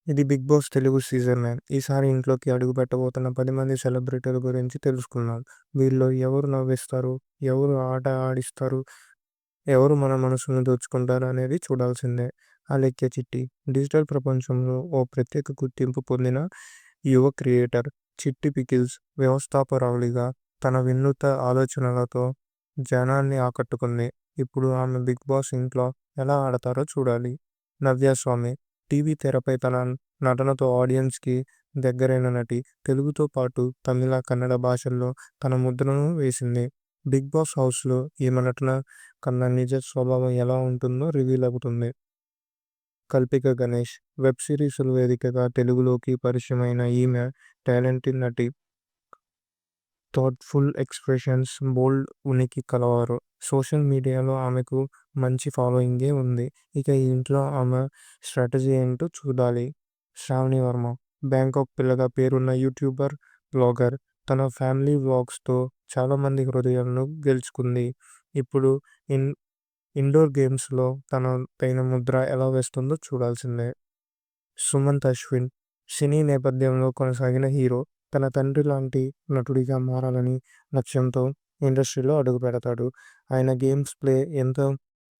ఇది 'big boss' Telugu season 9. ఈసారి ఇంట్లోకి అడుగుపెట్టబోతున్న 10 మంది సెలబ్రిటీల గురించి తెలుసుకుందాం. వీళ్ళలో ఎవరు నవ్విస్తారు? ఎవరు ఆట ఆడిస్తారు? ఎవరు మన మనసును దోచుకుంటారు అనేది చూడాల్సిందే. 'ఆలెక్య చిట్టి' డిజిటల్ ప్రపంచంలో ఓ ప్రత్యేక గుర్తింపు పొందిన యువ క్రియేటర్. 'చిట్టి పికిల్స్' వ్యవస్థాపకురాలిగా తన వినూత్న ఆలోచనలతో జనాన్ని ఆకట్టుకుంది. ఇప్పుడు ఆమె 'బిగ్ బాస్' ఇంట్లో ఎలా ఆడతారో చూడాలి. 'నవ్య స్వామి' టీవీ తెరపై తన నటనతో ఆడియన్స్‌కి దగ్గరైన నటి. తెలుగుతో పాటు తమిళ, కన్నడ భాషల్లో తన ముద్రను వేసింది. 'బిగ్ బాస్' హౌస్‌లో ఈమె నటన కన్నా నిజ స్వభావం ఎలా ఉంటుందో రివీల్ అవుతుంది. 'కల్పిక గణేష్' వెబ్ సిరీస్‌ల వేదికగా తెలుగులోకి పరిచయమైన ఈమె టాలెంటెడ్ నటి. థాట్‌ఫుల్ ఎక్స్‌ప్రెషన్స్, బోల్డ్ ఉనికి కలవారు. సోషల్ మీడియాలో ఆమెకు మంచి ఫాలోయింగే ఉంది. ఇక ఈ ఇంట్లో ఆమె స్ట్రాటజీ ఏంటో చూడాలి. 'శ్రావణి వర్మ' బ్యాంకాక్ పిల్లగా పేరున్న యూట్యూబర్, బ్లాగర్. తన ఫ్యామిలీ వ్లాగ్స్‌తో చాలామంది హృదయాలను గెలుచుకుంది. ఇప్పుడు ఇన్ ఇండోర్ గేమ్స్‌లో తనదైన ముద్ర ఎలా వేస్తుందో చూడాల్సిందే. 'సుమంత్ అశ్విన్' సినీ నేపథ్యంలో కొనసాగిన హీరో. తన తండ్రి లాంటి నటుడిగా మారాలని లక్ష్యంతో ఇండస్ట్రీలో అడుగుపెడతాడు. ఆయన గేమ్స్ ప్లే ఎంత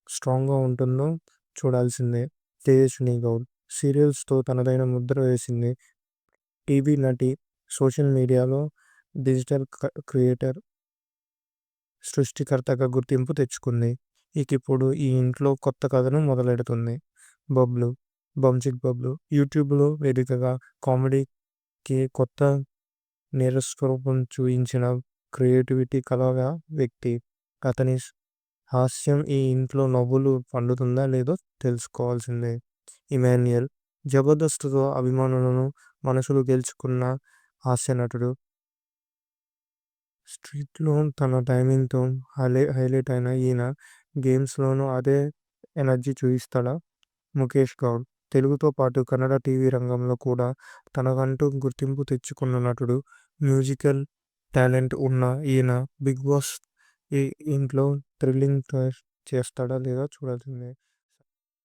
స్ట్రాంగ్‌గా ఉంటుందో చూడాల్సిందే. 'తేజస్విని గౌడ్' సీరియల్స్‌తో తనదైన ముద్ర వేసింది. టీవీ నటి, సోషల్ మీడియాలో డిజిటల్ క్రియేటర్, సృష్టికర్తగా గుర్తింపు తెచ్చుకుంది. ఇకిప్పుడు ఈ ఇంట్లో కొత్త కథను మొదలెడుతుంది. 'బబ్లు' బంచిక్ బబ్లు యూట్యూబ్‌లో వేదికగా కామెడీకి కొత్త నేరస్వరూపం చూయించిన క్రియేటివిటీ కలగ వ్యక్తి. అతని హాస్యం ఈ ఇంట్లో నవ్వులు పండుతుందా లేదో తెలుసుకోవాల్సిందే. 'ఇమాన్యుయల్' జబర్దస్త్‌తో అభిమానులను మనసులు గెలుచుకున్న హాస్యనటుడు. స్ట్రీట్‌లో తన టైమింగ్‌తో హైలైట్ అయిన ఈయన గేమ్స్‌లోనూ అదే ఎనర్జీ చూయిస్తాడా? 'ముఖేష్ గౌడ్' తెలుగుతో పాటు కన్నడ టీవీ రంగంలో కూడా తనకంటూ గుర్తింపు తెచ్చుకున్న నటుడు. మ్యూజికల్ టాలెంట్ ఉన్న ఈయన 'బిగ్ బాస్' ఇంట్లో థ్రిల్లింగ్ చేస్తాడా లేదా చూడాల్సిందే.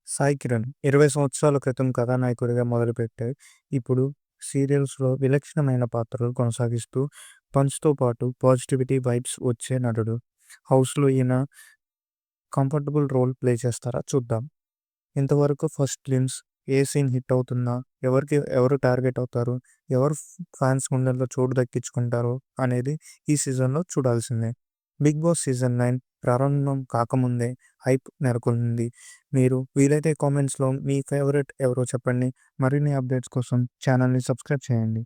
'సాయి కిరణ్' 20 సంవత్సరాల క్రితం కథానాయకుడిగా మొదలుపెట్టి ఇప్పుడు సీరియల్స్‌లో విలక్షణమైన పాత్రలు కొనసాగిస్తూ పంచ్‌తో పాటు పాజిటివిటీ వైబ్స్ వచ్చే నటుడు. హౌస్‌లో ఈయన కంఫర్టబుల్ రోల్ ప్లే చేస్తారా చూద్దాం. ఇంతవరకు ఫస్ట్ గ్లిమ్స్, ఏ సీన్ హిట్ అవుతుందా, ఎవరు టార్గెట్ అవుతారు, ఎవరు ఫ్యాన్స్ గుండెల్లో చోటు దక్కించుకుంటారు అనేది ఈ సీజన్లో చూడాల్సిందే. 'బిగ్ బాస్' సీజన్ 9 ప్రారంభం కాకముందే హైప్ నెలకొంది. మీరు వీలైతే కామెంట్స్‌లో మీ ఫేవరెట్ ఎవరో చెప్పండి. మరిన్ని అప్డేట్స్ కోసం ఛానల్‌ని సబ్స్క్రైబ్ చేయండి.